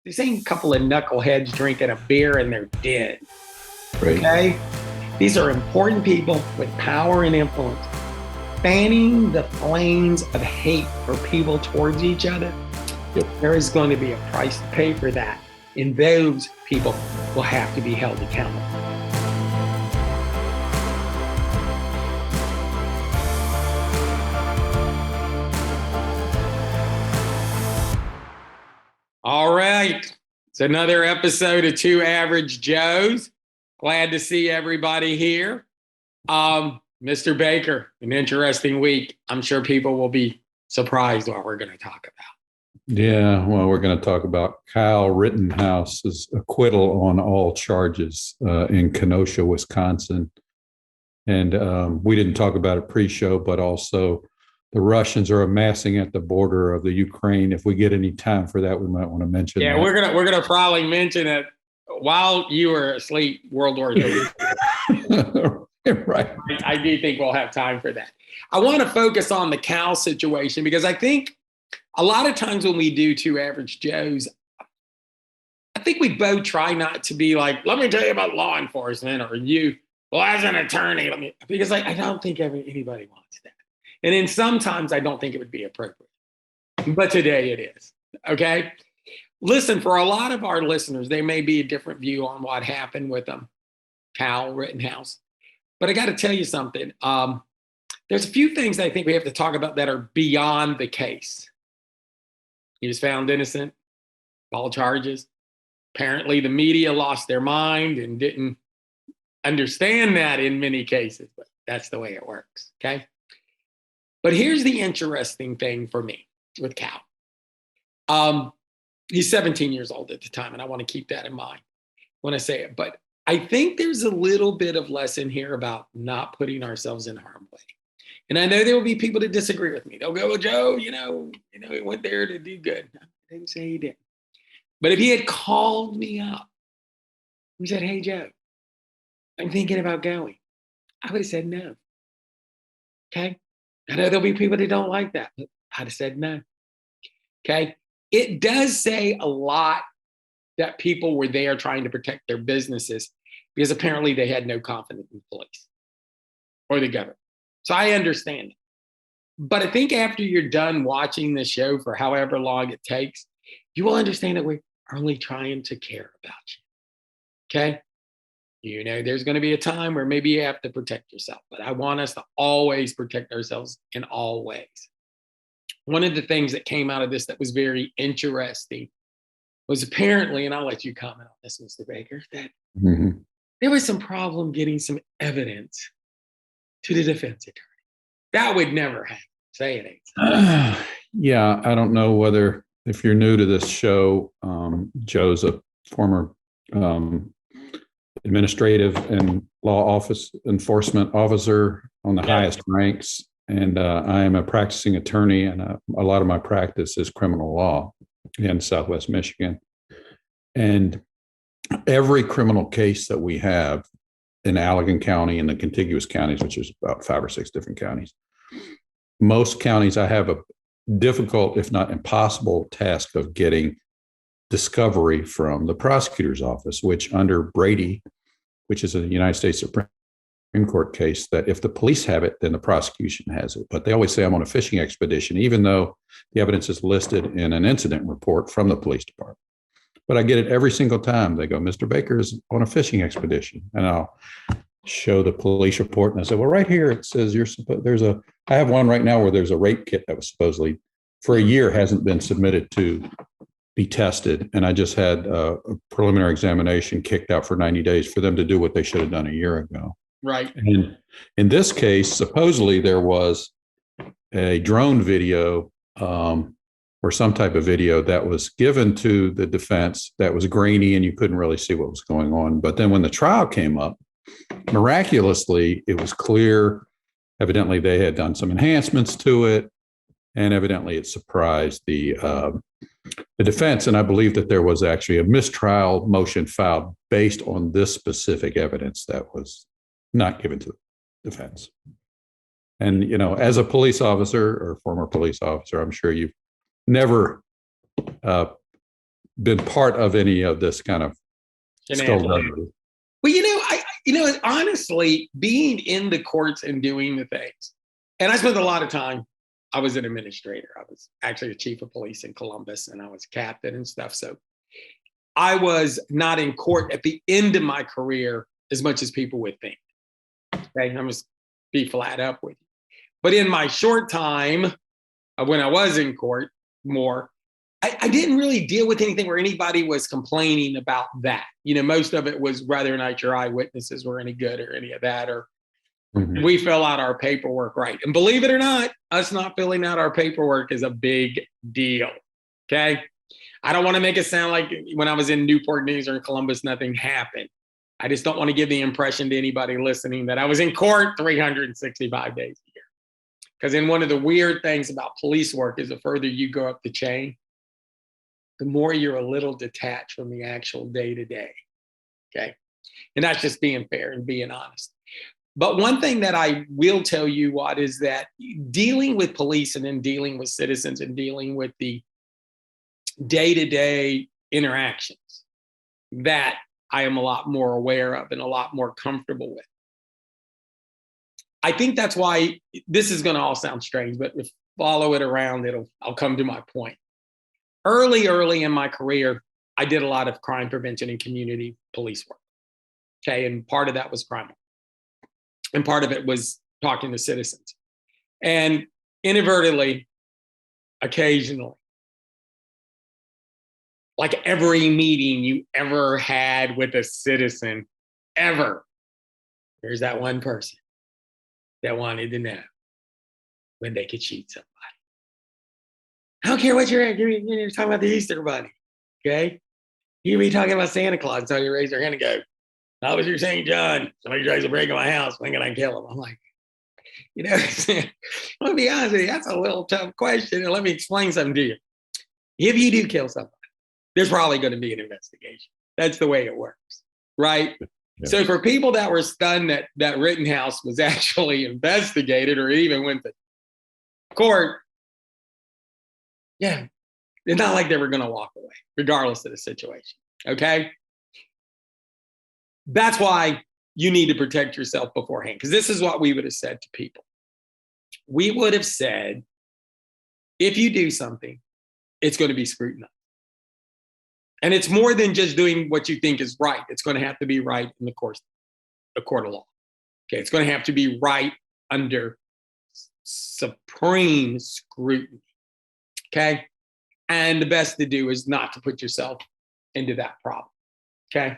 This ain't a couple of knuckleheads drinking a beer and they're dead. Right. Okay? These are important people with power and influence. Fanning the flames of hate for people towards each other, there is going to be a price to pay for that. And those people will have to be held accountable. All right. It's another episode of Two Average Joes. Glad to see everybody here. Mr. Baker, an interesting week. I'm sure people will be surprised what we're going to talk about. Yeah, well, we're going to talk about Kyle Rittenhouse's acquittal on all charges in Kenosha, Wisconsin. And we didn't talk about it pre-show, but also the Russians are amassing at the border of the Ukraine. If we get any time for that, we might want to mention that. We're gonna probably mention it while you were asleep, World War II. Right. I do think we'll have time for that. I want to focus on the Cal situation because I think a lot of times when we do Two Average Joes, I think we both try not to be like, let me tell you about law enforcement, or you, well, as an attorney, because I don't think anybody wants that. And then sometimes I don't think it would be appropriate. But today it is, okay? Listen, for a lot of our listeners, there may be a different view on what happened with Kyle Rittenhouse. But I got to tell you something. There's a few things I think we have to talk about that are beyond the case. He was found innocent of all charges. Apparently, the media lost their mind and didn't understand that in many cases, but that's the way it works, okay? But here's the interesting thing for me with Cal. He's 17 years old at the time, and I want to keep that in mind when I say it. But I think there's a little bit of lesson here about not putting ourselves in harm's way. And I know there will be people that disagree with me. They'll go, well, Joe, he went there to do good. I didn't say he did. But if he had called me up and said, hey, Joe, I'm thinking about going, I would have said no. Okay? I know there'll be people that don't like that, but I'd have said no. Okay? It does say a lot that people were there trying to protect their businesses because apparently they had no confidence in the police or the government. So I understand it. But I think after you're done watching the show for however long it takes, you will understand that we're only trying to care about you. Okay? There's going to be a time where maybe you have to protect yourself, but I want us to always protect ourselves in all ways. One of the things that came out of this that was very interesting was apparently, and I'll let you comment on this, Mr. Baker, that there was some problem getting some evidence to the defense attorney. That would never happen. Say it ain't. Yeah, I don't know whether, if you're new to this show, Joe's a former administrative and law office enforcement officer on the highest ranks. And I am a practicing attorney, and a lot of my practice is criminal law in Southwest Michigan. And every criminal case that we have in Allegan County and the contiguous counties, which is about 5 or 6 different counties, most counties I have a difficult, if not impossible, task of getting discovery from the prosecutor's office, which under Brady, which is a United States Supreme Court case, that if the police have it, then the prosecution has it. But they always say I'm on a fishing expedition, even though the evidence is listed in an incident report from the police department. But I get it every single time. They go, Mr. Baker is on a fishing expedition. And I'll show the police report. And I say, well, right here, it says I have one right now where there's a rape kit that was supposedly for a year hasn't been submitted to be tested. And I just had a preliminary examination kicked out for 90 days for them to do what they should have done a year ago. Right. And in this case, supposedly there was a drone video or some type of video that was given to the defense that was grainy and you couldn't really see what was going on. But then when the trial came up, miraculously, it was clear. Evidently, they had done some enhancements to it, and evidently it surprised the defense. And I believe that there was actually a mistrial motion filed based on this specific evidence that was not given to the defense. And, as a police officer or former police officer, I'm sure you've never been part of any of this kind of Shenanigans. skullduggery. Well, honestly, being in the courts and doing the things, and I spent a lot of time. I was an administrator. I was actually the chief of police in Columbus, and I was a captain and stuff. So I was not in court at the end of my career as much as people would think. Okay, I'm just be flat up with you. But in my short time when I was in court more, I didn't really deal with anything where anybody was complaining about that. Most of it was whether or not your eyewitnesses were any good or any of that, or we fill out our paperwork right. And believe it or not, us not filling out our paperwork is a big deal. Okay. I don't want to make it sound like when I was in Newport News or in Columbus, nothing happened. I just don't want to give the impression to anybody listening that I was in court 365 days a year. Because in one of the weird things about police work is the further you go up the chain, the more you're a little detached from the actual day to day. Okay. And that's just being fair and being honest. But one thing that I will tell you what is that dealing with police and then dealing with citizens and dealing with the day-to-day interactions that I am a lot more aware of and a lot more comfortable with. I think that's why this is going to all sound strange, but if follow it around, I'll come to my point. Early in my career, I did a lot of crime prevention and community police work. Okay, and part of that was crime. And part of it was talking to citizens. And inadvertently, occasionally, like every meeting you ever had with a citizen, ever, there's that one person that wanted to know when they could shoot somebody. I don't care what you're talking about the Easter Bunny, okay? You be talking about Santa Claus until you raise your hand and go, "Not what you're saying, John. Somebody tries to break in my house. When can I kill him?" I'm like, I'm gonna be honest with you, that's a little tough question. And let me explain something to you. If you do kill somebody, there's probably going to be an investigation. That's the way it works, right? Yeah. So for people that were stunned that Rittenhouse was actually investigated or even went to court, yeah, it's not like they were going to walk away, regardless of the situation. Okay. That's why you need to protect yourself beforehand, because this is what we would have said to people. We would have said, if you do something, it's going to be scrutinized. And it's more than just doing what you think is right. It's going to have to be right in the court of law. Okay, it's going to have to be right under supreme scrutiny. Okay, and the best to do is not to put yourself into that problem. Okay,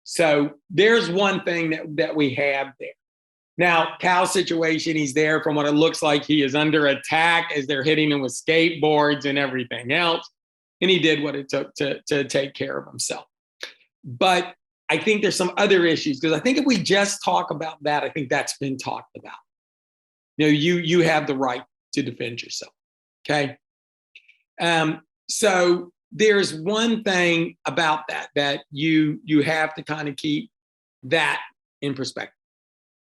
so there's one thing that we have there. Now, Kyle's situation, he's there from what it looks like. He is under attack as they're hitting him with skateboards and everything else. And he did what it took to take care of himself. But I think there's some other issues, because I think if we just talk about that, I think that's been talked about. You have the right to defend yourself. Okay. So there's one thing about that you have to kind of keep that in perspective.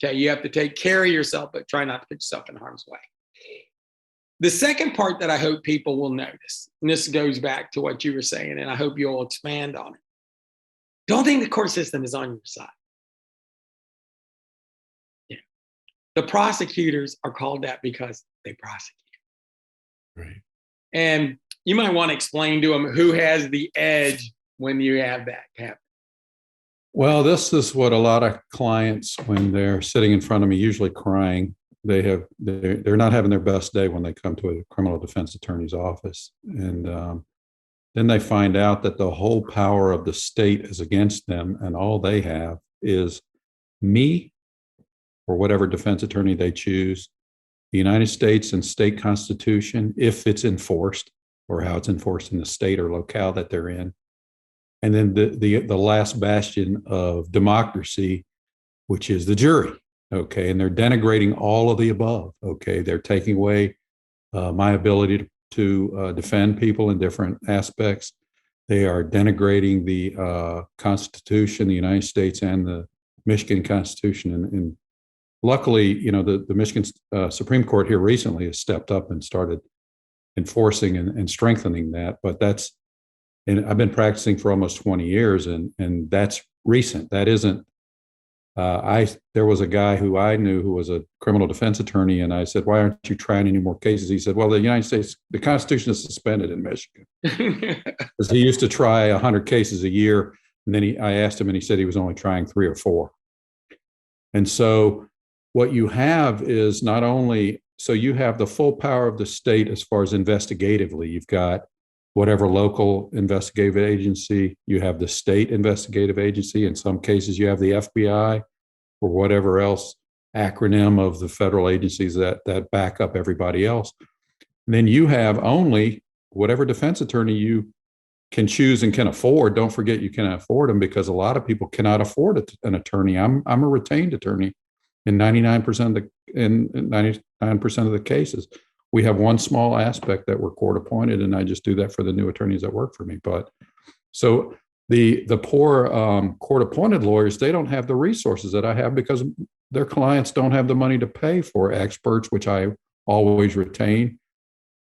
Okay. You have to take care of yourself, but try not to put yourself in harm's way. The second part that I hope people will notice, and this goes back to what you were saying, and I hope you'll expand on it. Don't think the court system is on your side. Yeah. The prosecutors are called that because they prosecute. Right. And you might want to explain to them who has the edge when you have that happen. Well, this is what a lot of clients, when they're sitting in front of me, usually crying, they're not having their best day when they come to a criminal defense attorney's office. And then they find out that the whole power of the state is against them, and all they have is me, or whatever defense attorney they choose, the United States and state constitution, if it's enforced, or how it's enforced in the state or locale that they're in. And then the last bastion of democracy, which is the jury. Okay, and they're denigrating all of the above. Okay, they're taking away my ability to defend people in different aspects. They are denigrating the Constitution, the United States, and the Michigan Constitution. And luckily, the Michigan Supreme Court here recently has stepped up and started enforcing and strengthening that. But that's And I've been practicing for almost 20 years, and that's recent. That isn't. There was a guy who I knew who was a criminal defense attorney, and I said, "Why aren't you trying any more cases?" He said, "Well, the United States, the Constitution is suspended in Michigan." Because he used to try 100 cases a year, and then I asked him, and he said he was only trying 3 or 4. And so, what you have is not only you have the full power of the state as far as investigatively. You've got whatever local investigative agency, you have the state investigative agency. In some cases, you have the FBI or whatever else acronym of the federal agencies that back up everybody else. And then you have only whatever defense attorney you can choose and can afford. Don't forget you can afford them, because a lot of people cannot afford an attorney. I'm a retained attorney in 99% of the cases. We have one small aspect that we're court appointed, and I just do that for the new attorneys that work for me. But so the poor court appointed lawyers, they don't have the resources that I have, because their clients don't have the money to pay for experts, which I always retain,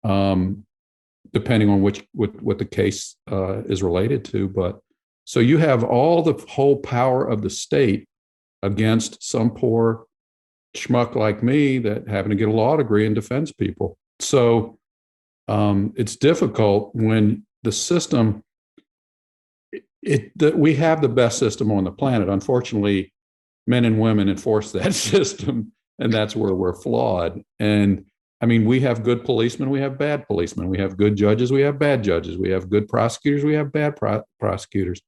depending on what the case is related to. But so you have all the whole power of the state against some poor schmuck like me that having to get a law degree and defends people. So it's difficult when the system, we have the best system on the planet. Unfortunately, men and women enforce that system, and that's where we're flawed. And I mean, we have good policemen, we have bad policemen, we have good judges, we have bad judges, we have good prosecutors, we have bad prosecutors.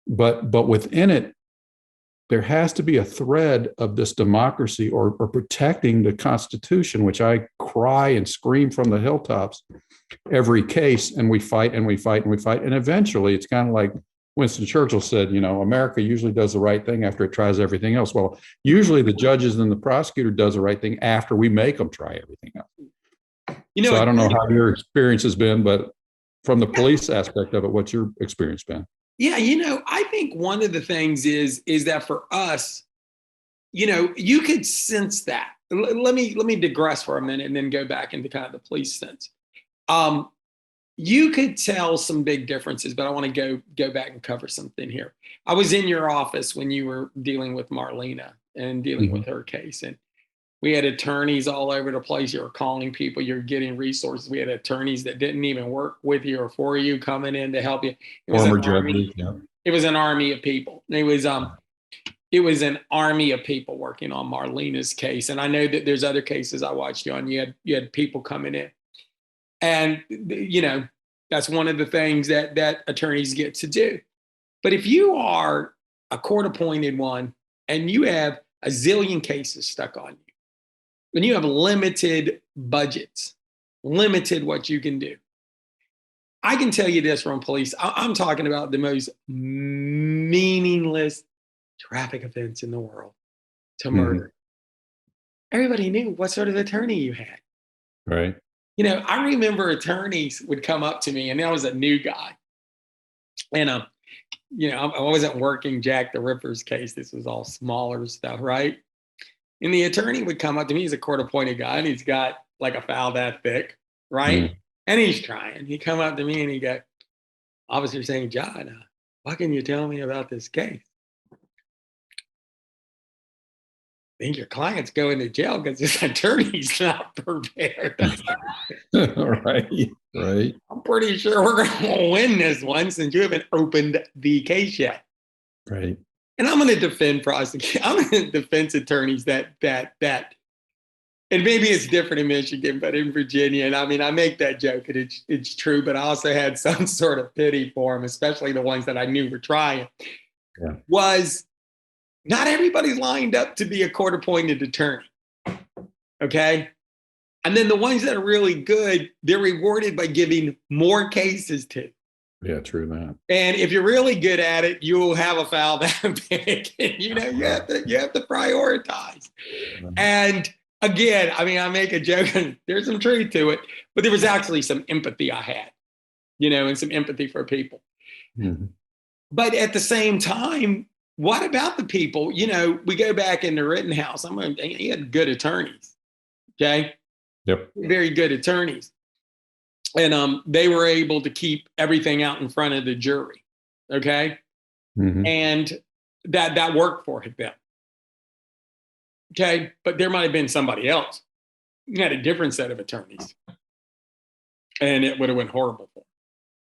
But within it, there has to be a thread of this democracy or protecting the Constitution, which I cry and scream from the hilltops every case, and we fight and we fight and we fight. And eventually it's kind of like Winston Churchill said, America usually does the right thing after it tries everything else. Well, usually the judges and the prosecutor does the right thing after we make them try everything else. So I don't know how your experience has been, but from the police aspect of it, what's your experience been? Yeah, I think one of the things is that for us, you could sense that. Let me digress for a minute and then go back into kind of the police sense. You could tell some big differences, but I want to go back and cover something here. I was in your office when you were dealing with Marlena and dealing with her case, and we had attorneys all over the place. You were calling people, you're getting resources. We had attorneys that didn't even work with you or for you coming in to help you. It was Former an army. Yeah. It was an army of people. It was an army of people working on Marlena's case. And I know that there's other cases I watched you on. You had people coming in. And that's one of the things that attorneys get to do. But if you are a court appointed one and you have a zillion cases stuck on you, when you have limited budgets, limited what you can do. I can tell you this from police. I'm talking about the most meaningless traffic offense in the world, to murder. Everybody knew what sort of attorney you had. Right. I remember attorneys would come up to me, and I was a new guy. And, I wasn't working Jack the Ripper's case. This was all smaller stuff, right? And the attorney would come up to me. He's a court-appointed guy, and he's got like a file that thick, right? And he's trying. He come up to me and he go, Officer St. John, what can you tell me about this case? I think your client's going to jail because this attorney's not prepared. Right. I'm pretty sure we're going to win this one since you haven't opened the case yet. Right. And I'm going to defend prosecutors. I'm going to defense attorneys that, and maybe it's different in Michigan, but in Virginia, and I mean, I make that joke and it's true, but I also had some sort of pity for them, especially the ones that I knew were trying, was not everybody's lined up to be a court-appointed attorney, okay? And then the ones that are really good, they're rewarded by giving more cases to. Yeah, true that. And if you're really good at it, you'll have a file that big. You have to prioritize. And again, I mean, I make a joke, and there's some truth to it, but there was actually some empathy I had, and some empathy for people. But at the same time, what about the people? We go back into Rittenhouse. He had good attorneys. Okay. Yep. Very good attorneys. And they were able to keep everything out in front of the jury. Okay. Mhm. And that worked for them. Okay. But there might have been somebody else who had a different set of attorneys. And it would have went horrible for them.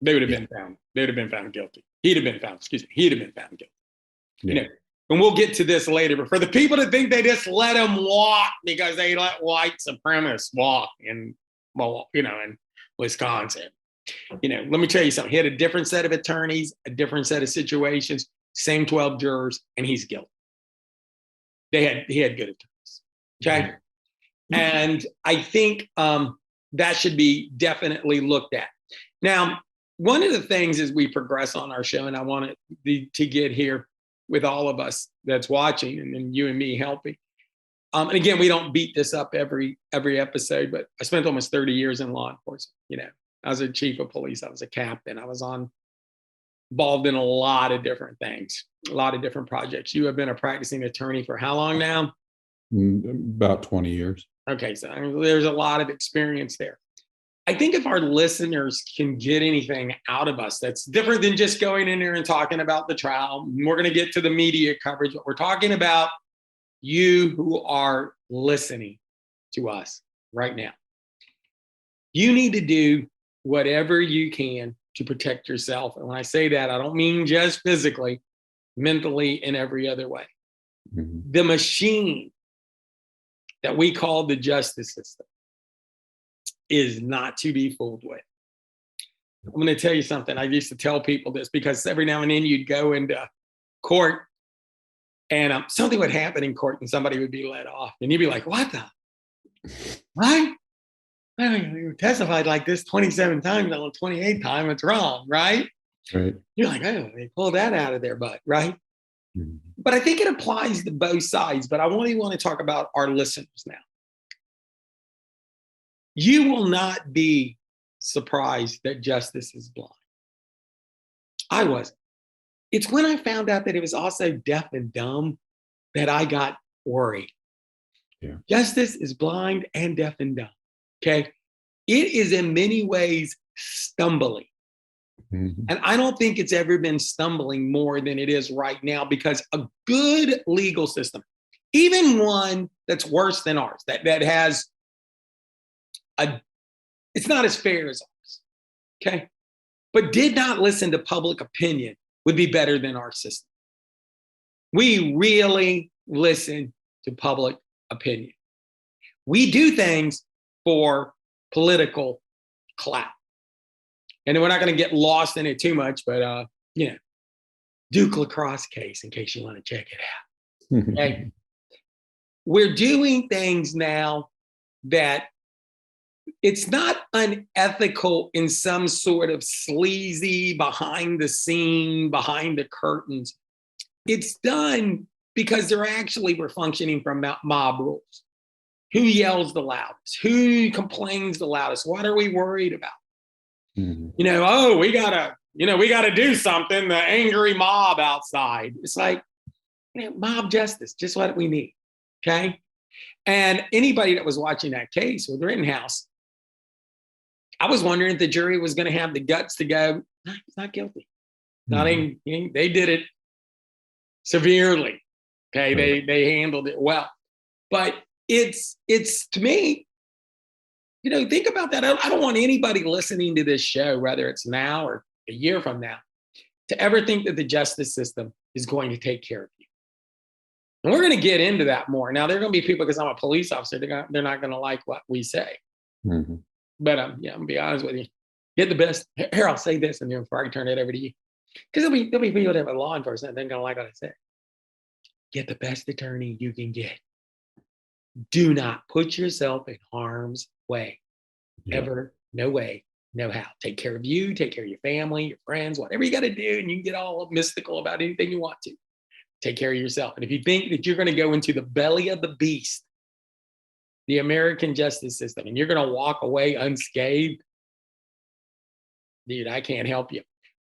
They would have been found. They would have been found guilty. He'd have been found guilty. Yeah. You know, and we'll get to this later. But for the people that think they just let him walk because they let white supremacists walk in, well, in Wisconsin, let me tell you something. He had a different set of attorneys, a different set of situations, same 12 jurors, and he's guilty. He had good attorneys. Okay. And I think that should be definitely looked at. Now, one of the things as we progress on our show, and I want to get here with all of us that's watching, and then you and me helping. And again, we don't beat this up every episode, but I spent almost 30 years in law enforcement. I was a chief of police. I was a captain. I was involved in a lot of different things, a lot of different projects. You have been a practicing attorney for how long now? About 20 years. Okay, so there's a lot of experience there. I think if our listeners can get anything out of us that's different than just going in there and talking about the trial, we're going to get to the media coverage, but we're talking about you who are listening to us right now. You need to do whatever you can to protect yourself. And when I say that, I don't mean just physically, mentally, in every other way. Mm-hmm. The machine that we call the justice system is not to be fooled with. I'm going to tell you something. I used to tell people this because every now and then you'd go into court and something would happen in court and somebody would be let off. And you'd be like, what the? Right? I mean, you testified like this 27 times, on the 28th time, it's wrong, right? Right. You're like, oh, they pulled that out of their butt, right? Mm-hmm. But I think it applies to both sides. But I only want to talk about our listeners now. You will not be surprised that justice is blind. I wasn't. It's when I found out that it was also deaf and dumb that I got worried. Yeah. Justice is blind and deaf and dumb. Okay. It is in many ways stumbling. Mm-hmm. And I don't think it's ever been stumbling more than it is right now, because a good legal system, even one that's worse than ours, that has it's not as fair as ours, okay? But did not listen to public opinion would be better than our system. We really listen to public opinion. We do things for political clout. And we're not going to get lost in it too much, but, Duke Lacrosse case, in case you want to check it out. Okay? We're doing things now that it's not unethical in some sort of sleazy, behind the scene, behind the curtains. It's done because we're functioning from mob rules. Who yells the loudest? Who complains the loudest? What are we worried about? Mm-hmm. We gotta do something. The angry mob outside. It's like, mob justice, just what we need. Okay. And anybody that was watching that case with Rittenhouse, I was wondering if the jury was going to have the guts to go, no, he's not guilty. Mm-hmm. They did it severely. Okay. Right. They handled it well. But it's to me, think about that. I don't want anybody listening to this show, whether it's now or a year from now, to ever think that the justice system is going to take care of you. And we're going to get into that more. Now, there are going to be people, because I'm a police officer, they're not going to like what we say. Mm-hmm. But I'm going to be honest with you. Get the best. Here, I'll say this, and then before I turn it over to you, because there'll be people that have law enforcement, they're going to like what I say. Get the best attorney you can get. Do not put yourself in harm's way. Yeah. Ever, no way, no how. Take care of you, take care of your family, your friends, whatever you got to do, and you can get all mystical about anything you want to. Take care of yourself. And if you think that you're going to go into the belly of the beast, the American justice system, and you're going to walk away unscathed, dude, I can't help you.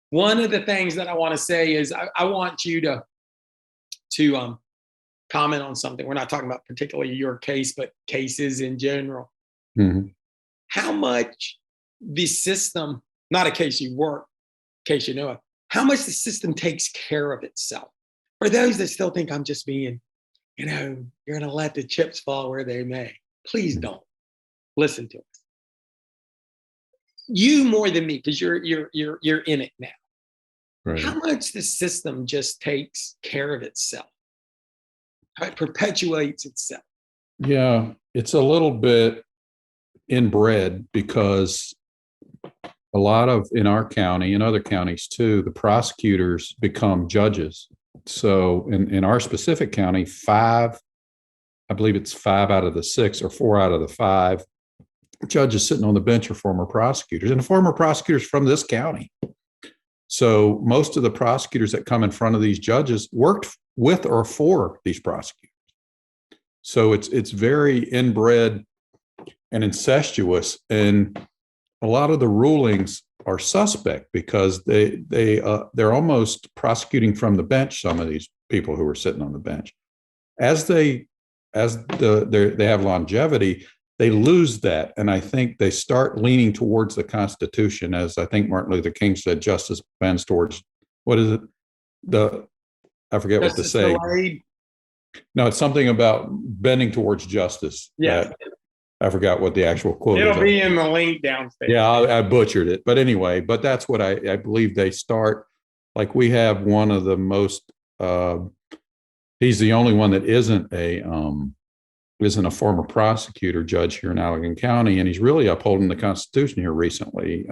One of the things that I want to say is I want you to comment on something. We're not talking about particularly your case, but cases in general. Mm-hmm. How much the system, not a case you work, case you know of, how much the system takes care of itself. For those that still think I'm just being, you're going to let the chips fall where they may. Please don't. Listen to us. You more than me, because you're in it now. Right. How much the system just takes care of itself, how it perpetuates itself. Yeah, it's a little bit inbred because a lot of, in our county and other counties too, the prosecutors become judges. So in our specific county, I believe it's 5 out of the 6 or 4 out of the 5 judges sitting on the bench are former prosecutors, and the former prosecutors from this county. So most of the prosecutors that come in front of these judges worked with or for these prosecutors. So it's very inbred and incestuous, and a lot of the rulings are suspect because they're almost prosecuting from the bench. Some of these people who are sitting on the bench, as they have longevity, they lose that, and I think they start leaning towards the Constitution, as I think Martin Luther King said, justice bends towards, what is it? I forget what to say. Delayed. No, it's something about bending towards justice. Yeah. I forgot what the actual quote is. It'll be in the link downstairs. Yeah, I butchered it. But anyway, that's what I believe they start. Like we have one of the most, he's the only one that isn't a former prosecutor judge here in Allegan County, and he's really upholding the Constitution here recently.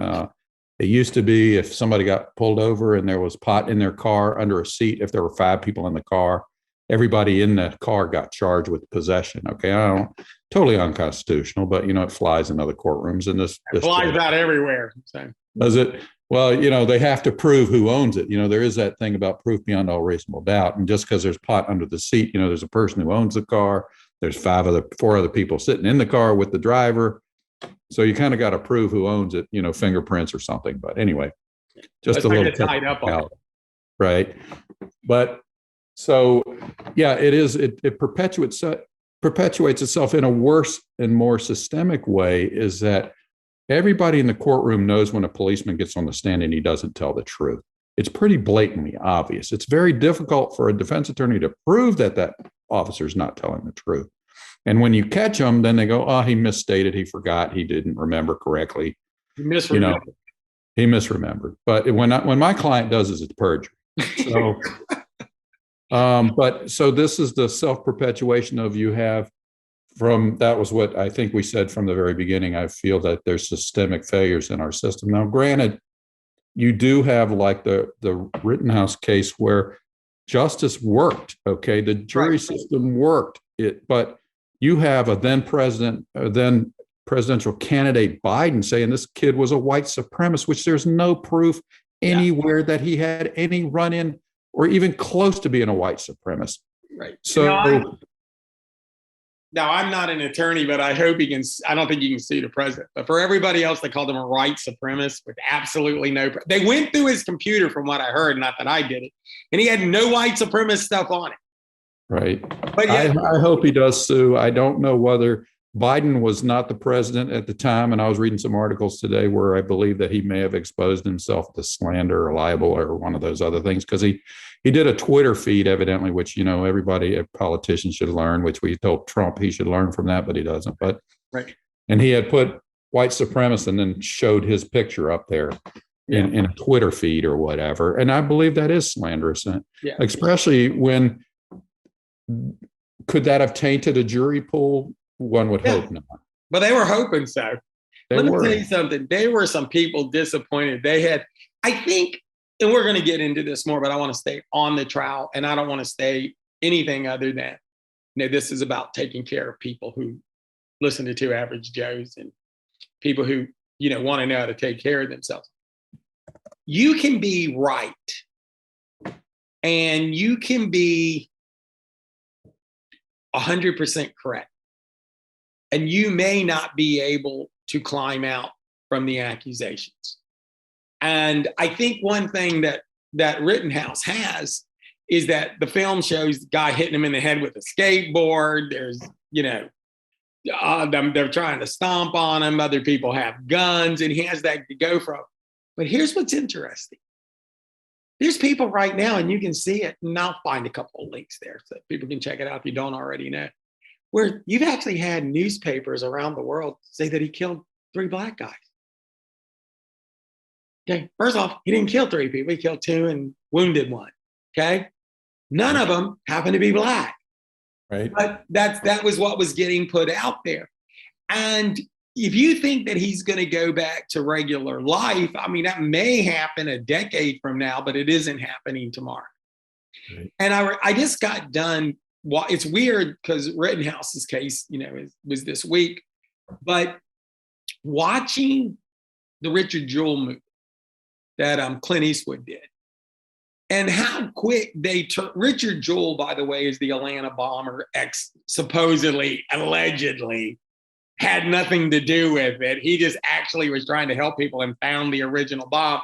It used to be if somebody got pulled over and there was pot in their car under a seat, if there were 5 people in the car, everybody in the car got charged with possession. Okay, I don't totally unconstitutional, but it flies in other courtrooms, and this flies out everywhere. So. Does it? Well, they have to prove who owns it. There is that thing about proof beyond all reasonable doubt, and just because there's pot under the seat, there's a person who owns the car. There's 4 other people sitting in the car with the driver. So you kind of got to prove who owns it, fingerprints or something. But anyway, just a little tied up on it. Right. But so, yeah, it perpetuates itself in a worse and more systemic way, is that everybody in the courtroom knows when a policeman gets on the stand and he doesn't tell the truth. It's pretty blatantly obvious. It's very difficult for a defense attorney to prove that officer's not telling the truth. And when you catch them, then they go, oh, he misstated, he forgot, he didn't remember correctly. He misremembered. He misremembered. But when my client does this, it's perjury. So, so this is the self-perpetuation of that was what I think we said from the very beginning. I feel that there's systemic failures in our system. Now, granted, you do have like the Rittenhouse case where justice worked. Okay, the jury system worked. But you have a then presidential candidate Biden saying this kid was a white supremacist, which there's no proof anywhere that he had any run-in or even close to being a white supremacist. Right. So. Now, I'm not an attorney, but I hope I don't think you can sue the president. But for everybody else, they called him a white supremacist with absolutely they went through his computer from what I heard, not that I did it, and he had no white supremacist stuff on it. Right. But yeah, I hope he does sue. I don't know whether Biden was not the president at the time, and I was reading some articles today where I believe that he may have exposed himself to slander or libel or one of those other things, because he did a Twitter feed, evidently, which, everybody, a politician should learn, which we told Trump he should learn from that, but he doesn't. But right. And he had put white supremacist and then showed his picture up there in a Twitter feed or whatever. And I believe that is slanderous, especially when could that have tainted a jury pool? One would hope not. But they were hoping so. Let me tell you something. There were some people disappointed. They had, I think, and we're going to get into this more, but I want to stay on the trial, and I don't want to stay anything other than, this is about taking care of people who listen to Two Average Joes and people who, want to know how to take care of themselves. You can be right, and you can be 100% correct. And you may not be able to climb out from the accusations. And I think one thing that Rittenhouse has is that the film shows the guy hitting him in the head with a skateboard. There's, they're trying to stomp on him. Other people have guns, and he has that to go from. But here's what's interesting. There's people right now, and you can see it, and I'll find a couple of links there so people can check it out if you don't already know, where you've actually had newspapers around the world say that he killed 3 black guys. Okay, first off, he didn't kill 3 people. He killed 2 and wounded 1. Okay, none of them happened to be black. Right. But that was what was getting put out there. And if you think that he's going to go back to regular life, I mean, that may happen a decade from now, but it isn't happening tomorrow. Right. And I just got done. Well, it's weird because Rittenhouse's case, was this week, but watching the Richard Jewell movie that Clint Eastwood did, and how quick they took. Richard Jewell, by the way, is the Atlanta bomber, supposedly, allegedly, had nothing to do with it. He just actually was trying to help people and found the original bomb.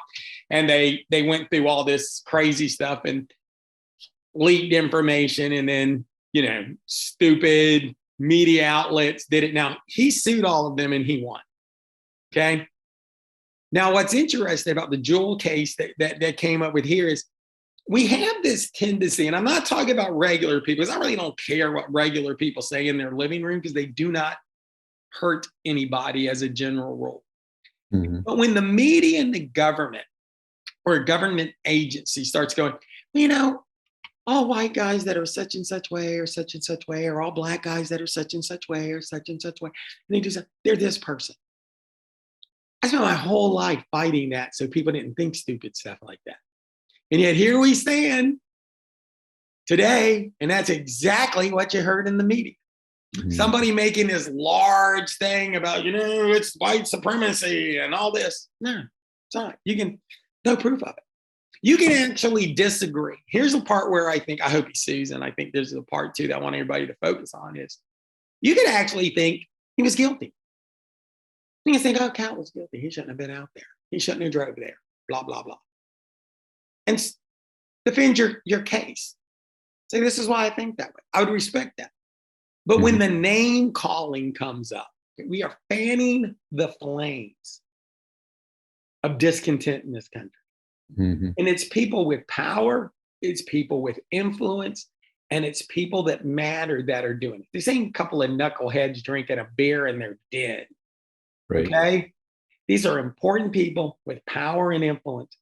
And they went through all this crazy stuff and leaked information, and then, stupid media outlets did it. Now, he sued all of them and he won. Okay. Now, what's interesting about the Jewell case that came up with here is we have this tendency, and I'm not talking about regular people, because I really don't care what regular people say in their living room, because they do not hurt anybody as a general rule. Mm-hmm. But when the media and the government or a government agency starts going, all white guys that are such and such way or such and such way, or all black guys that are such and such way or such and such way, and they do say, they're this person. I spent my whole life fighting that so people didn't think stupid stuff like that. And yet here we stand today, and that's exactly what you heard in the media. Mm-hmm. Somebody making this large thing about, it's white supremacy and all this. No, it's not. No proof of it. You can actually disagree. Here's the part where I hope he sues, and I think there's a part too that I want everybody to focus on is you can actually think he was guilty. You can think, Cal was guilty. He shouldn't have been out there. He shouldn't have drove there, blah, blah, blah. And defend your case. Say, this is why I think that way. I would respect that. But mm-hmm. when the name calling comes up, we are fanning the flames of discontent in this country. Mm-hmm. And it's people with power, it's people with influence, and it's people that matter that are doing it. This ain't a couple of knuckleheads drinking a beer and they're dead. Right. Okay? These are important people with power and influence,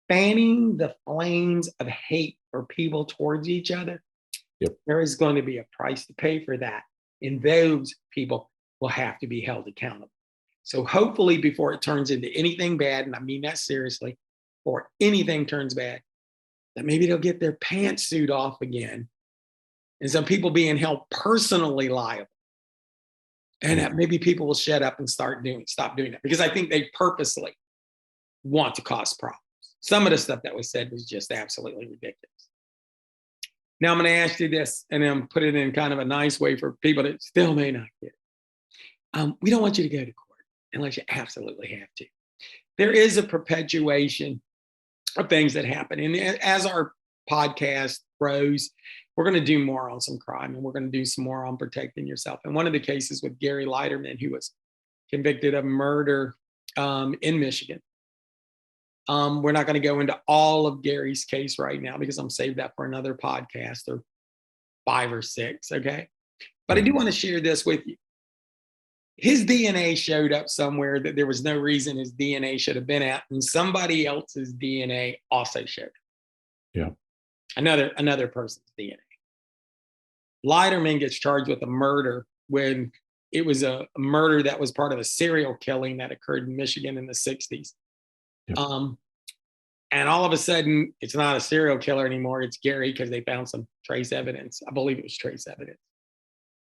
fanning the flames of hate for people towards each other. Yep. There is going to be a price to pay for that. And those people will have to be held accountable. So hopefully before it turns into anything bad, and I mean that seriously, or anything turns bad, that maybe they'll get their pantsuit off again. And some people being held personally liable. And that maybe people will shut up and stop doing that, because I think they purposely want to cause problems. Some of the stuff that was said was just absolutely ridiculous. Now I'm going to ask you this, and then put it in kind of a nice way for people that still may not get it. We don't want you to go to court unless you absolutely have to. There is a perpetuation of things that happen. And as our podcast grows, we're going to do more on some crime, and we're going to do some more on protecting yourself. And one of the cases with Gary Leiterman, who was convicted of murder in Michigan. We're not going to go into all of Gary's case right now, because I'm saved that for another podcast, or 5 or 6. Okay. But I do want to share this with you. His DNA showed up somewhere that there was no reason his DNA should have been at, and somebody else's DNA also showed up. Yeah. Another person's DNA. Leiterman gets charged with a murder when it was a murder that was part of a serial killing that occurred in Michigan in the 60s. Yeah. And all of a sudden, it's not a serial killer anymore. It's Gary, because they found some trace evidence. I believe it was trace evidence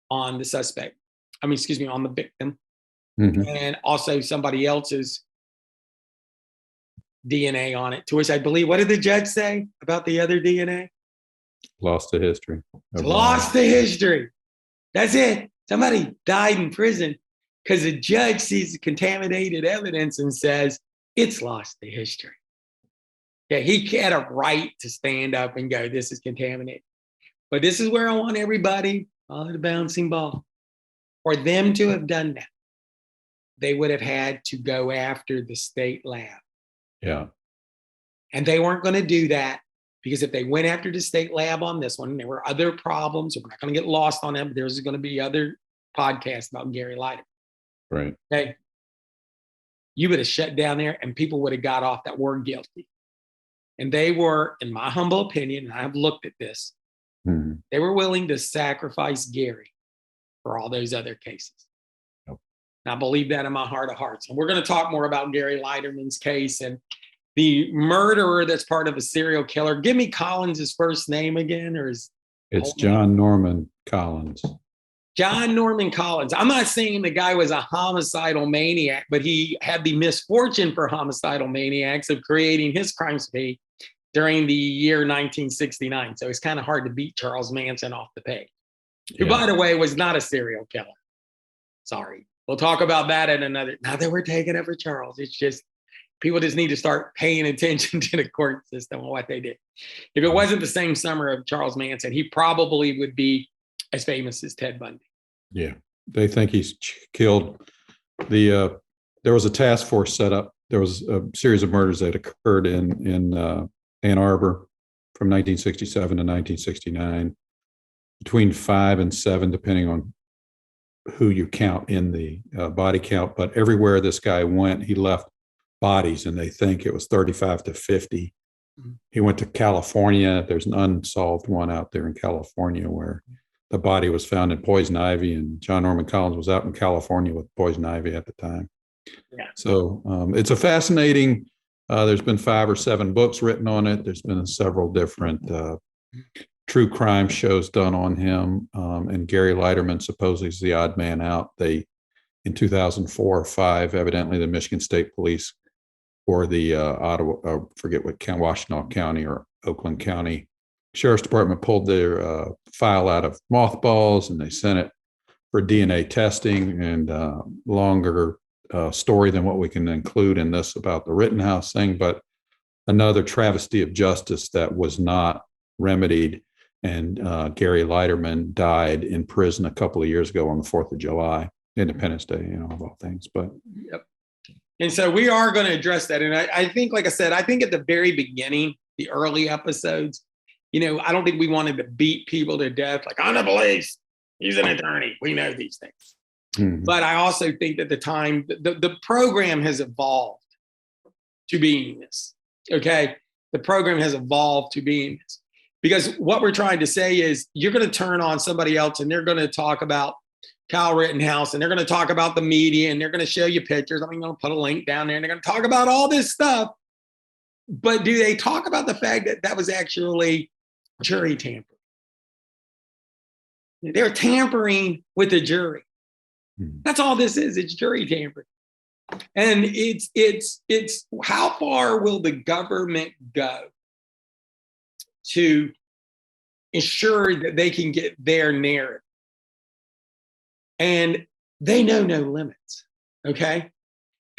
on the suspect. On the victim. Mm-hmm. And also somebody else's DNA on it. To which I believe, what did the judge say about the other DNA? Lost to history. Lost to history. That's it. Somebody died in prison because the judge sees the contaminated evidence and says, it's lost to history. Yeah, he had a right to stand up and go, this is contaminated. But this is where I want everybody, follow the bouncing ball. For them to have done that, they would have had to go after the state lab. Yeah. And they weren't going to do that because if they went after the state lab on this one, there were other problems. We're not going to get lost on them, but there's going to be other podcasts about Gary Leiterman. Right. Okay. You would have shut down there and people would have got off that were guilty. And they were, in my humble opinion, and I've looked at this, they were willing to sacrifice Gary for all those other cases. Yep. And I believe that in my heart of hearts. And we're going to talk more about Gary Leiterman's case and the murderer that's part of a serial killer. Give me Collins' first name again, or is it's John Norman Collins. John Norman Collins. I'm not saying the guy was a homicidal maniac, but he had the misfortune for homicidal maniacs of creating his crime spree during the year 1969. So it's kind of hard to beat Charles Manson off the page, who, by the way, was not a serial killer. Sorry. We'll talk about that in another. Now that we're taking it for Charles, it's just people just need to start paying attention to the court system and what they did. If it wasn't the same summer of Charles Manson, he probably would be as famous as Ted Bundy. Yeah. They think he's killed there was a task force set up. There was a series of murders that occurred in Ann Arbor from 1967 to 1969, between 5 and 7, depending on who you count in the body count. But everywhere this guy went, he left bodies, and they think it was 35 to 50. He went to California. There's an unsolved one out there in California where the body was found in poison ivy, and John Norman Collins was out in California with poison ivy at the time. Yeah. So it's a fascinating, there's been 5 or 7 books written on it. There's been several different true crime shows done on him. And Gary Leiterman supposedly is the odd man out. In 2004 or 5, evidently the Michigan State Police or the Ottawa, forget what county, Washtenaw County or Oakland County Sheriff's Department pulled their file out of mothballs, and they sent it for DNA testing. And longer story than what we can include in this about the Rittenhouse thing, but another travesty of justice that was not remedied. And Gary Leiterman died in prison a couple of years ago on the 4th of July, Independence Day, of all things. But yep. And so we are going to address that. And I think, like I said, I think at the very beginning, the early episodes, I don't think we wanted to beat people to death. Like, I'm the police. He's an attorney. We know these things. Mm-hmm. But I also think that the program has evolved to being this. Okay. The program has evolved to being this. Because what we're trying to say is you're going to turn on somebody else and they're going to talk about Kyle Rittenhouse, and they're going to talk about the media, and they're going to show you pictures. I'm going to put a link down there, and they're going to talk about all this stuff. But do they talk about the fact that that was actually jury tampering? They're tampering with the jury. That's all this is. It's jury tampering. And it's how far will the government go to ensure that they can get their narrative? And they know no limits, okay?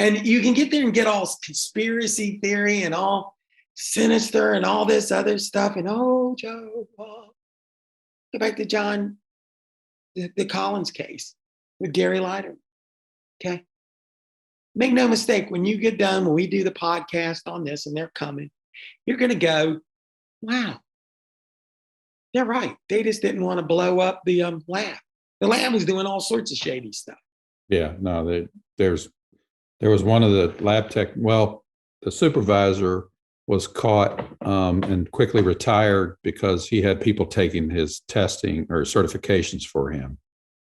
And you can get there and get all conspiracy theory and all sinister and all this other stuff. And, Joe, go back to John, the Collins case with Gary Leiterman, okay? Make no mistake, when you get done, when we do the podcast on this and they're coming, you're going to go, wow, they're right. They just didn't want to blow up the lab. The lab was doing all sorts of shady stuff. Yeah, no, there was one of the lab tech. Well, the supervisor was caught and quickly retired because he had people taking his testing or certifications for him.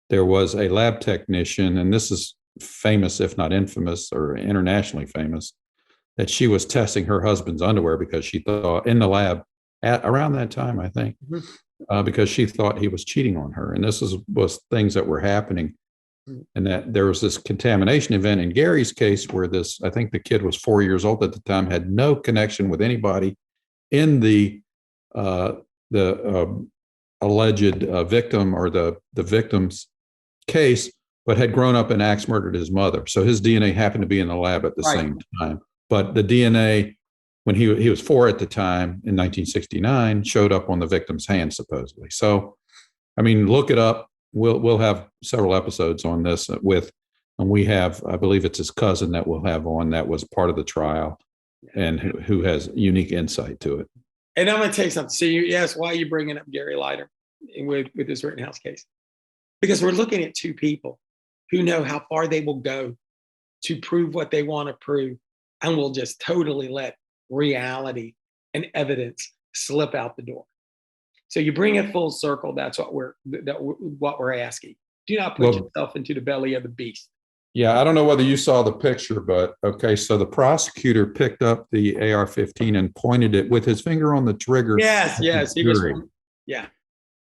There was a lab technician, and this is famous, if not infamous or internationally famous, that she was testing her husband's underwear because she thought in the lab around that time, I think. Mm-hmm. Because she thought he was cheating on her. And this was things that were happening. And that there was this contamination event in Gary's case where I think the kid was 4 years old at the time, had no connection with anybody in the alleged victim or the victim's case, but had grown up and axe murdered his mother. So his DNA happened to be in the lab at the same time. But the DNA, when he was 4 at the time in 1969, showed up on the victim's hand, supposedly. So, I mean, look it up. we'll have several episodes on this and we have, I believe it's his cousin that we'll have on that was part of the trial and who has unique insight to it. And I'm going to tell you something. So you asked, why are you bringing up Gary Leiterman with this Rittenhouse case? Because we're looking at two people who know how far they will go to prove what they want to prove, and will just totally let reality and evidence slip out the door. So you bring it full circle. That's what we're asking. Do not put yourself into the belly of the beast. Yeah, I don't know whether you saw the picture, but okay. So the prosecutor picked up the AR-15 and pointed it with his finger on the trigger. Yes. He was. Yeah.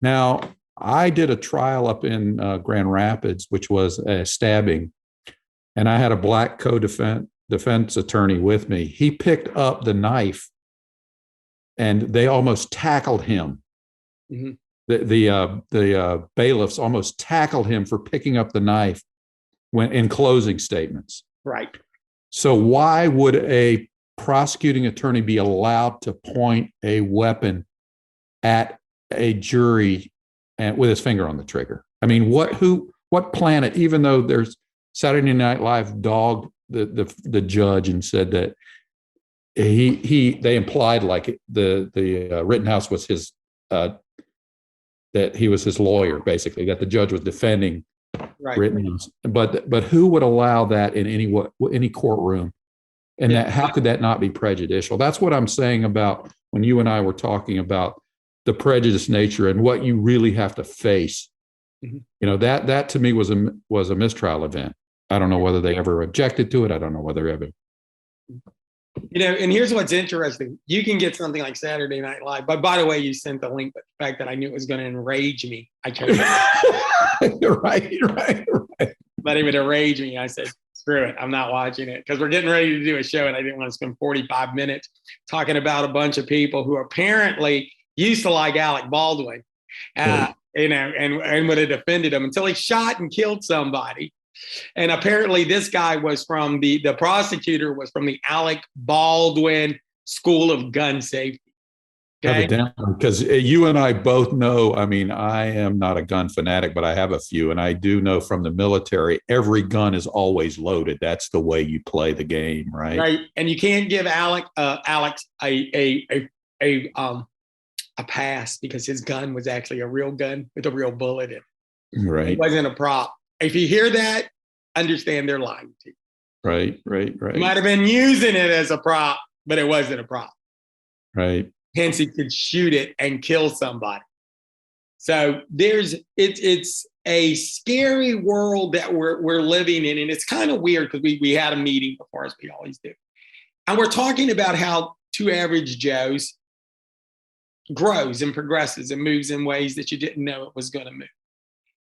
Now, I did a trial up in Grand Rapids, which was a stabbing, and I had a black defense attorney with me. He picked up the knife, and they almost tackled him. Mm-hmm. The bailiffs almost tackled him for picking up the knife when in closing statements. Right. So why would a prosecuting attorney be allowed to point a weapon at a jury and with his finger on the trigger? I mean, what planet, even though there's Saturday Night Live dogged the judge and said that they implied like the Rittenhouse was his, that he was his lawyer, basically, that the judge was defending Rittenhouse. But who would allow that in any courtroom? And that, how could that not be prejudicial? That's what I'm saying about when you and I were talking about the prejudice nature and what you really have to face. Mm-hmm. You know, that to me was a mistrial event. I don't know whether they ever objected to it. I don't know whether ever. You know, and here's what's interesting. You can get something like Saturday Night Live. But by the way, you sent the link, but the fact that I knew it was going to enrage me, I chose it. Right. But it would enrage me. I said, screw it. I'm not watching it because we're getting ready to do a show and I didn't want to spend 45 minutes talking about a bunch of people who apparently used to like Alec Baldwin, you know, and would have defended him until he shot and killed somebody. And apparently this guy was from the prosecutor was from the Alec Baldwin School of Gun Safety. Okay? Because you and I both know, I mean, I am not a gun fanatic, but I have a few. And I do know from the military, every gun is always loaded. That's the way you play the game, right? Right. And you can't give Alex a pass because his gun was actually a real gun with a real bullet in it. Right. It wasn't a prop. If you hear that, understand they're lying to you. Right. He might have been using it as a prop, but it wasn't a prop. Right. Hence, he could shoot it and kill somebody. So it's a scary world that we're living in, and it's kind of weird because we had a meeting before, as we always do, and we're talking about how Two Average Joes grows and progresses and moves in ways that you didn't know it was going to move.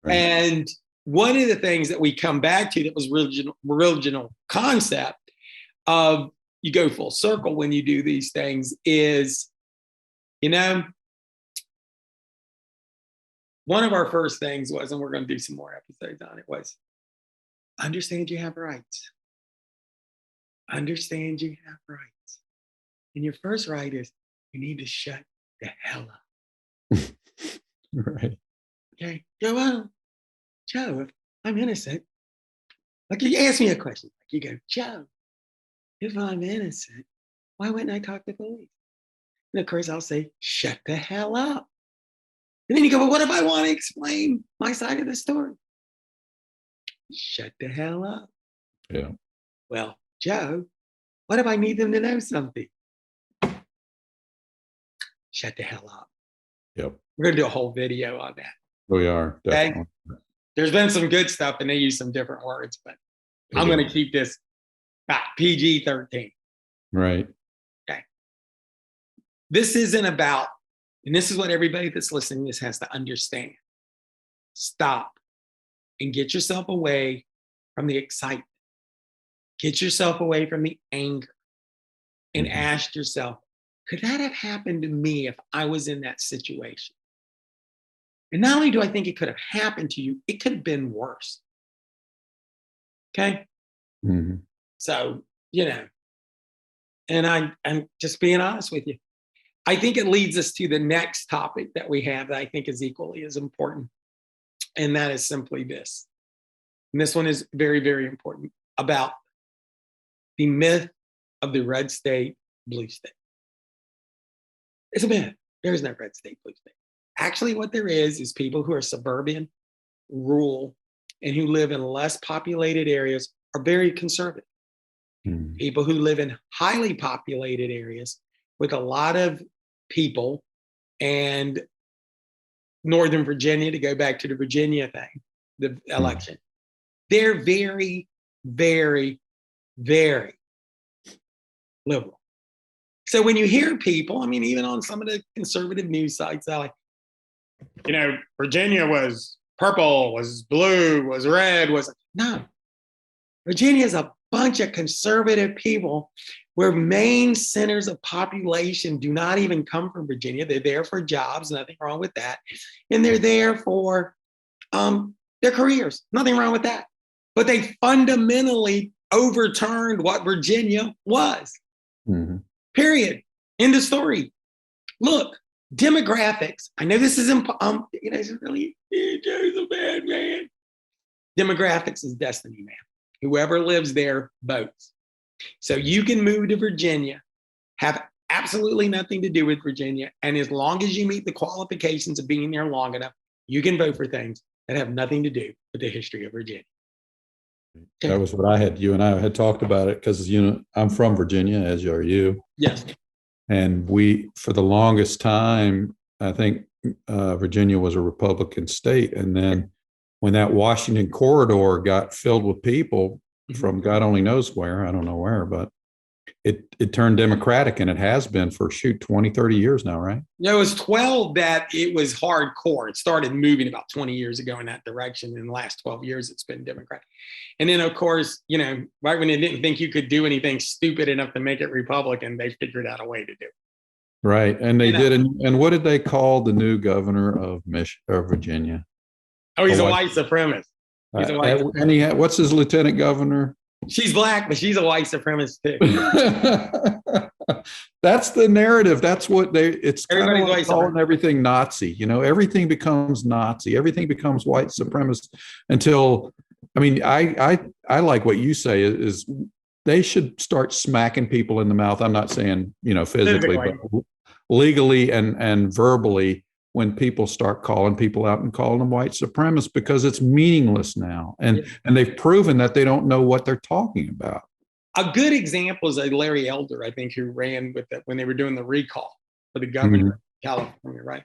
Right. And one of the things that we come back to that was original concept of you go full circle when you do these things is, you know, one of our first things was, and we're going to do some more episodes on it, was understand you have rights. Understand you have rights. And your first right is you need to shut the hell up. Right. Okay. Go on. Joe, if I'm innocent, like you ask me a question, like you go, Joe, if I'm innocent, why wouldn't I talk to police? And of course, I'll say, shut the hell up. And then you go, well, what if I want to explain my side of the story? Shut the hell up. Yeah. Well, Joe, what if I need them to know something? Shut the hell up. Yep. We're going to do a whole video on that. We are, definitely. Okay? There's been some good stuff and they use some different words, but I'm going to keep this PG-13. Right. Okay. This isn't about, and this is what everybody that's listening to this has to understand. Stop and get yourself away from the excitement. Get yourself away from the anger and ask yourself, could that have happened to me if I was in that situation? And not only do I think it could have happened to you, it could have been worse. Okay? Mm-hmm. So, you know, and I'm just being honest with you. I think it leads us to the next topic that we have that I think is equally as important. And that is simply this. And this one is very, very important, about the myth of the red state, blue state. It's a myth. There is no red state, blue state. Actually, what there is people who are suburban, rural, and who live in less populated areas are very conservative. People who live in highly populated areas with a lot of people, and Northern Virginia, to go back to the Virginia thing, the election, they're very, very, very liberal. So when you hear people, I mean, even on some of the conservative news sites, they're like, Virginia was purple, was blue, was red, no. Virginia is a bunch of conservative people where main centers of population do not even come from Virginia. They're there for jobs, nothing wrong with that. And they're there for their careers, nothing wrong with that. But they fundamentally overturned what Virginia was. Period. End of story. Look, demographics. I know this is it's really, Joe's a bad man. Demographics is destiny, man. Whoever lives there votes. So you can move to Virginia, have absolutely nothing to do with Virginia, and as long as you meet the qualifications of being there long enough, you can vote for things that have nothing to do with the history of Virginia. Okay. That was what you and I had talked about it, because I'm from Virginia, as are you. Yes. And for the longest time, I think Virginia was a Republican state. And then when that Washington corridor got filled with people from God only knows where, I don't know where, but it turned Democratic, and it has been for 20, 30 years now, right? No, it was 12 that it was hardcore. It started moving about 20 years ago in that direction. In the last 12 years, it's been Democratic. And then, of course, right when they didn't think you could do anything stupid enough to make it Republican, they figured out a way to do it. Right. And they did. And what did they call the new governor of Virginia? Oh, he's a white supremacist. He's a white supremacist. And what's his lieutenant governor? She's black, but she's a white supremacist too. That's the narrative. That's what it's kind of like calling everything Nazi. Everything becomes Nazi. Everything becomes white supremacist until, I like what you say is they should start smacking people in the mouth. I'm not saying, physically, but legally and verbally, when people start calling people out and calling them white supremacists, because it's meaningless now. And they've proven that they don't know what they're talking about. A good example is Larry Elder, I think, who ran with it when they were doing the recall for the governor of California, right?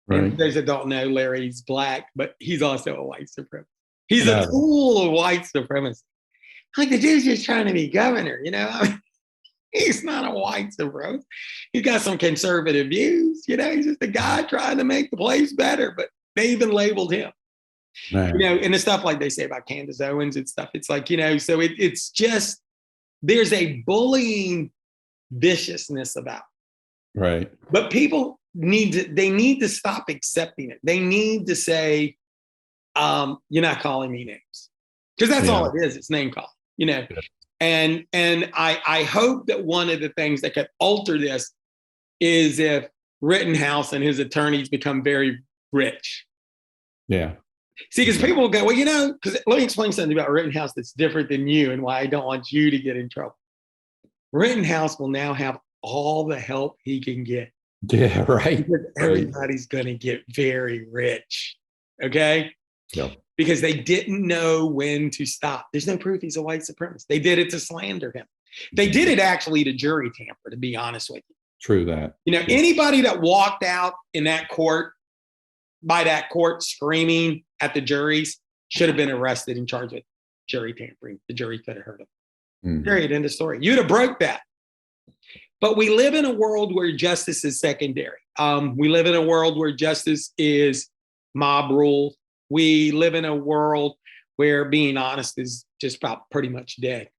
And those that don't know, Larry's black, but he's also a white supremacist. He's a tool of white supremacy. Like, the dude's just trying to be governor, He's not a white supremacist. He's got some conservative views. He's just a guy trying to make the place better, but they even labeled him. Right. And the stuff like they say about Candace Owens and stuff. It's like, so it's just, there's a bullying viciousness about it. Right. But people need to stop accepting it. They need to say, you're not calling me names. Because that's all it is. It's name calling, Yeah. And I hope that one of the things that could alter this is if Rittenhouse and his attorneys become very rich. Yeah. See, because people will go, well, because let me explain something about Rittenhouse that's different than you and why I don't want you to get in trouble. Rittenhouse will now have all the help he can get. Yeah, right. Because everybody's going to get very rich. Okay? Yeah. Because they didn't know when to stop. There's no proof he's a white supremacist. They did it to slander him. They did it actually to jury tamper, to be honest with you. True that. Anybody that walked out in that court, by that court screaming at the juries should have been arrested and charged with jury tampering. The jury could have heard him. Period. End of story. You'd have broke that. But we live in a world where justice is secondary. We live in a world where justice is mob rule. We live in a world where being honest is just about pretty much dead.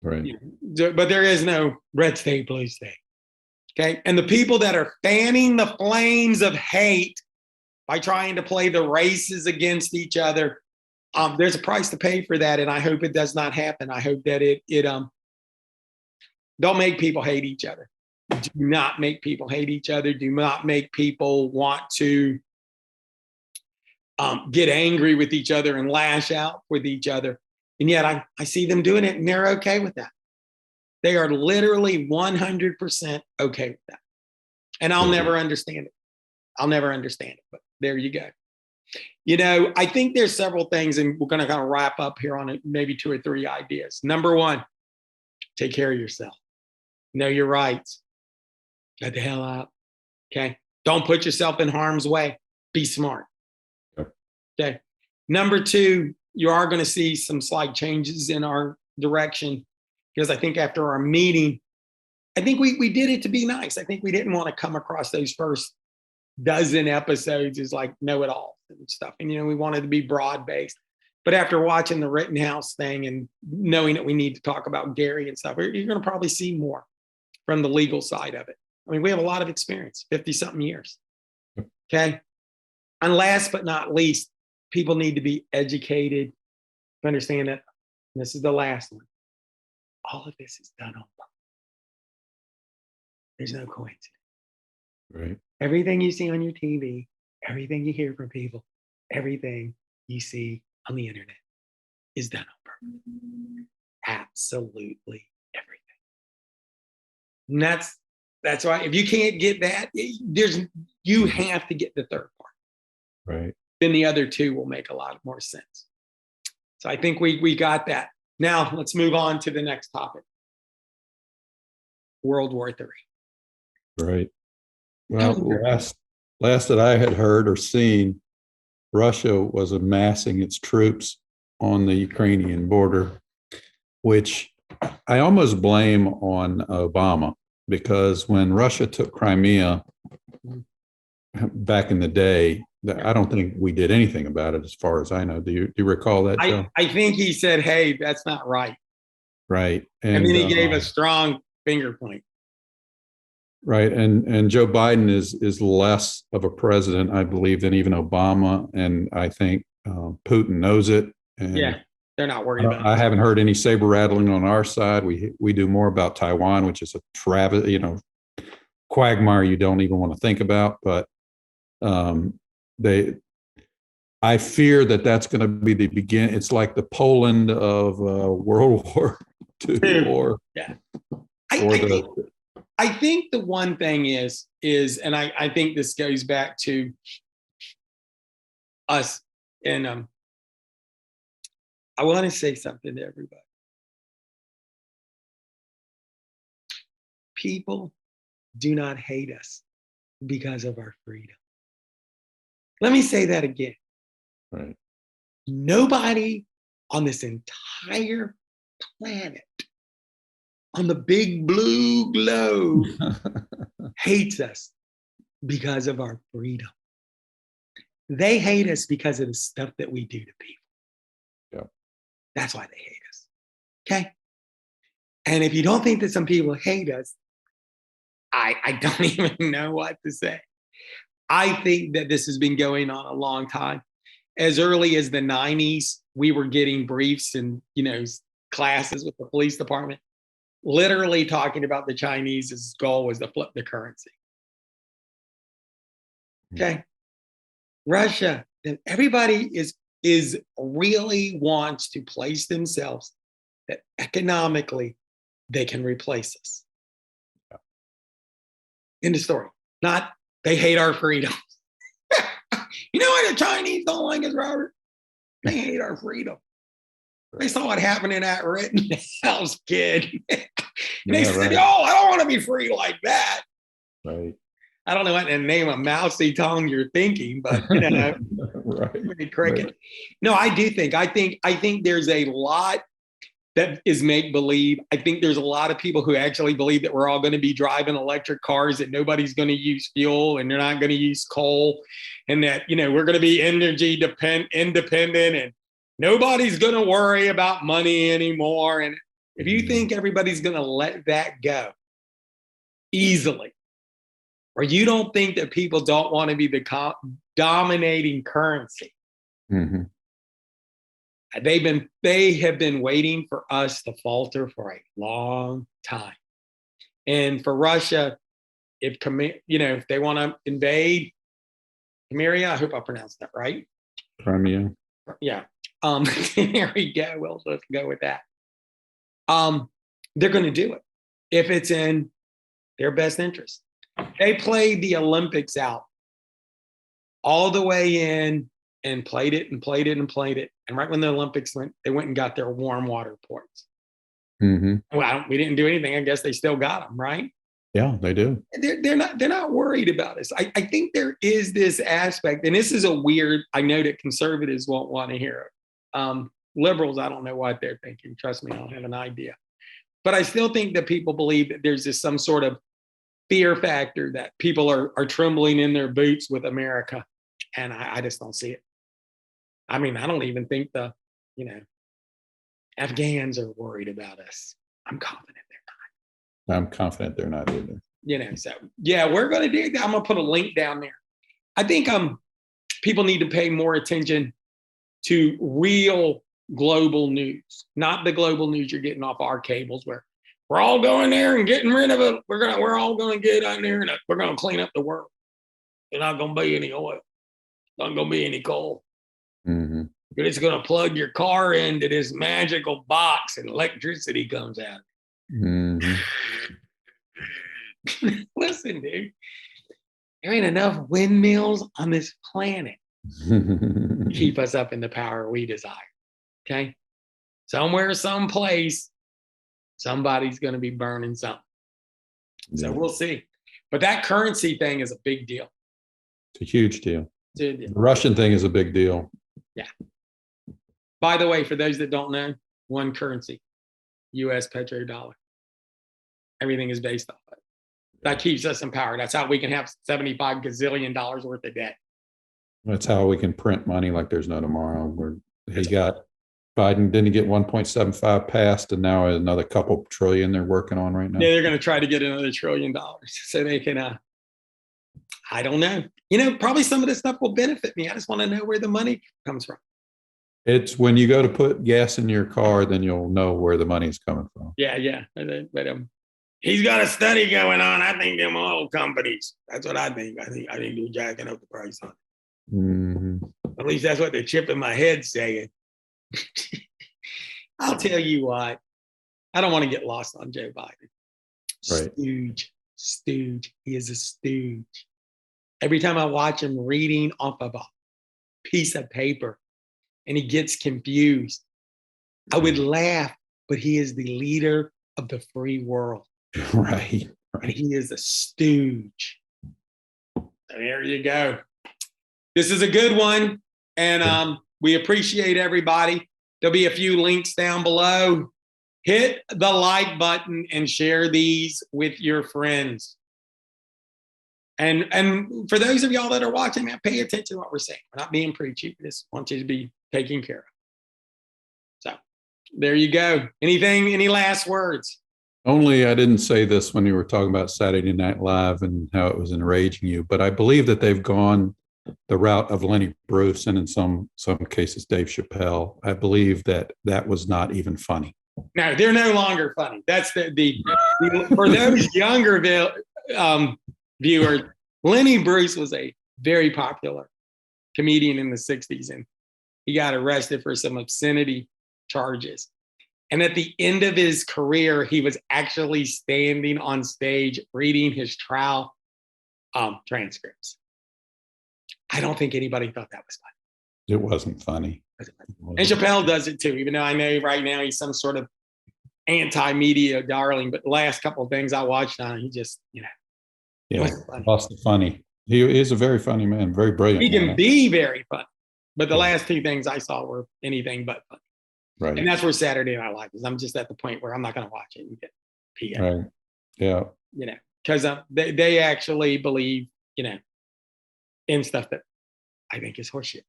Right. But there is no red state, blue state. Okay. And the people that are fanning the flames of hate by trying to play the races against each other, there's a price to pay for that. And I hope it does not happen. I hope that it don't make people hate each other. Do not make people hate each other. Do not make people want to get angry with each other and lash out with each other. And yet I see them doing it and they're okay with that. They are literally 100% okay with that. And I'll never understand it. I'll never understand it, but there you go. You know, I think there's several things, and we're going to kind of wrap up here on it, maybe 2 or 3 ideas. Number one, take care of yourself. Know your rights. Get the hell out. Okay. Don't put yourself in harm's way. Be smart. Okay. Number 2, you are going to see some slight changes in our direction, because I think after our meeting, I think we did it to be nice. I think we didn't want to come across those first dozen episodes as like know-it-all and stuff. And, you know, we wanted to be broad-based. But after watching the Rittenhouse thing and knowing that we need to talk about Gary and stuff, you're going to probably see more from the legal side of it. I mean, we have a lot of experience, 50-something years. Okay. And last but not least, people need to be educated to understand that, and this is the last one, all of this is done on purpose. There's no coincidence. Right. Everything you see on your TV, everything you hear from people, everything you see on the internet is done on purpose. Absolutely everything. And that's why if you can't get that, you have to get the third part. Right. Then the other 2 will make a lot more sense. So I think we got that. Now let's move on to the next topic. World War III. Right. Well, last that I had heard or seen, Russia was amassing its troops on the Ukrainian border, which I almost blame on Obama, because when Russia took Crimea back in the day, I don't think we did anything about it, as far as I know. Do you recall that, Joe? I think he said, hey, that's not right. Right. And then he gave a strong finger point. Right. And Joe Biden is less of a president, I believe, than even Obama. And I think Putin knows it. And yeah, they're not worried about it. I haven't heard any saber rattling on our side. We do more about Taiwan, which is a quagmire you don't even want to think about. But I fear that's going to be the beginning. It's like the Poland of World War II, or yeah. I think the one thing is, and I think this goes back to us, and I want to say something to everybody. People do not hate us because of our freedom. Let me say that again. Right. Nobody on this entire planet, on the big blue globe, hates us because of our freedom. They hate us because of the stuff that we do to people. Yeah. That's why they hate us. Okay? And if you don't think that some people hate us, I don't even know what to say. I think that this has been going on a long time. As early as the 90s, we were getting briefs and, classes with the police department, literally talking about the Chinese's goal was to flip the currency. Okay. Russia, everybody is really wants to place themselves that economically they can replace us. Yeah. End of story. Not they hate our freedom. You know why the Chinese don't like us, Robert? They hate our freedom. They saw what happened in that Rittenhouse kid. They said, right. Oh, I don't want to be free like that. Right. I don't know what in the name of Mao Zedong you're thinking, but right. Cricket. Right. No, I do think. I think there's a lot that is make believe. I think there's a lot of people who actually believe that we're all going to be driving electric cars, that nobody's going to use fuel and they're not going to use coal, and that we're going to be energy independent and nobody's going to worry about money anymore. And if you think everybody's going to let that go easily, or you don't think that people don't want to be the dominating currency, mm-hmm. They have been waiting for us to falter for a long time. And for Russia, if they want to invade Crimea, I hope I pronounced that right. Crimea. Yeah. There we go. Well, let's go with that. They're going to do it if it's in their best interest. They played the Olympics out all the way in and played it and played it and played it. And right when the Olympics went, they went and got their warm water ports. Mm-hmm. Well, we didn't do anything. I guess they still got them, right? Yeah, they do. They're not worried about us. I think there is this aspect, and this is a weird, I know that conservatives won't want to hear it. Liberals, I don't know what they're thinking. Trust me, I don't have an idea. But I still think that people believe that there's this some sort of fear factor that people are trembling in their boots with America. And I just don't see it. I mean, I don't even think the, Afghans are worried about us. I'm confident they're not. I'm confident they're not either. So yeah, we're going to do that. I'm going to put a link down there. I think people need to pay more attention to real global news, not the global news you're getting off our cables where we're all going there and getting rid of it. We're all going to get out there and we're going to clean up the world. There's not going to be any oil. Not going to be any coal. Mm-hmm. You're just going to plug your car into this magical box and electricity comes out. Mm-hmm. Listen, dude, there ain't enough windmills on this planet to keep us up in the power we desire. Okay? Somewhere, someplace, somebody's going to be burning something. So we'll see. But that currency thing is a big deal. It's a huge deal. The Russian thing is a big deal. Yeah. By the way, for those that don't know, one currency, U.S. petrodollar. Everything is based off of it. That keeps us in power. That's how we can have $75 gazillion worth of debt. That's how we can print money like there's no tomorrow. He got Biden, didn't he get 1.75 passed, and now another couple trillion they're working on right now? Yeah, they're going to try to get another $1 trillion so they can, I don't know. Probably some of this stuff will benefit me. I just want to know where the money comes from. It's when you go to put gas in your car, then you'll know where the money's coming from. Yeah. But he's got a study going on. I think them oil companies. That's what I think. I think they're jacking up the price on it. Mm-hmm. At least that's what the chip in my head saying. I'll tell you what. I don't want to get lost on Joe Biden. Right. Stooge. He is a stooge. Every time I watch him reading off of a piece of paper and he gets confused, I would laugh, but he is the leader of the free world. Right. And he is a stooge. So there you go. This is a good one. And we appreciate everybody. There'll be a few links down below. Hit the like button and share these with your friends. And for those of y'all that are watching, man, pay attention to what we're saying. We're not being preachy. We just want you to be taken care of. So there you go. Any last words? Only I didn't say this when you were talking about Saturday Night Live and how it was enraging you, but I believe that they've gone the route of Lenny Bruce and in some cases Dave Chappelle. I believe that was not even funny. No, they're no longer funny. That's the for those younger viewers, Lenny Bruce was a very popular comedian in the 60s, and he got arrested for some obscenity charges. And at the end of his career, he was actually standing on stage reading his trial transcripts. I don't think anybody thought that was funny. It wasn't funny. And Chappelle does it too, even though I know right now he's some sort of anti-media darling, but the last couple of things I watched on him, he just, yeah, lost the funny. He is a very funny man, very brilliant. He can be very funny, but the last two things I saw were anything but funny. Right. And that's where Saturday Night Live is. I'm just at the point where I'm not going to watch it and get PA. Right. Yeah. Because they actually believe, in stuff that I think is horseshit.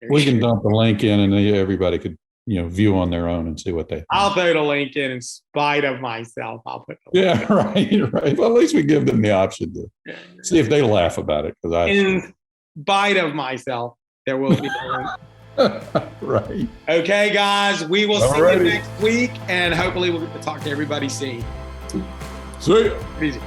We can dump the link in and everybody could, view on their own and see what they. I'll throw the link in spite of myself. I'll put the link in. Right. Well, at least we give them the option to see if they laugh about it. In spite of myself, there will be the link. Right. Okay, guys, we will see you next week, and hopefully we'll get to talk to everybody soon. See ya. Easy.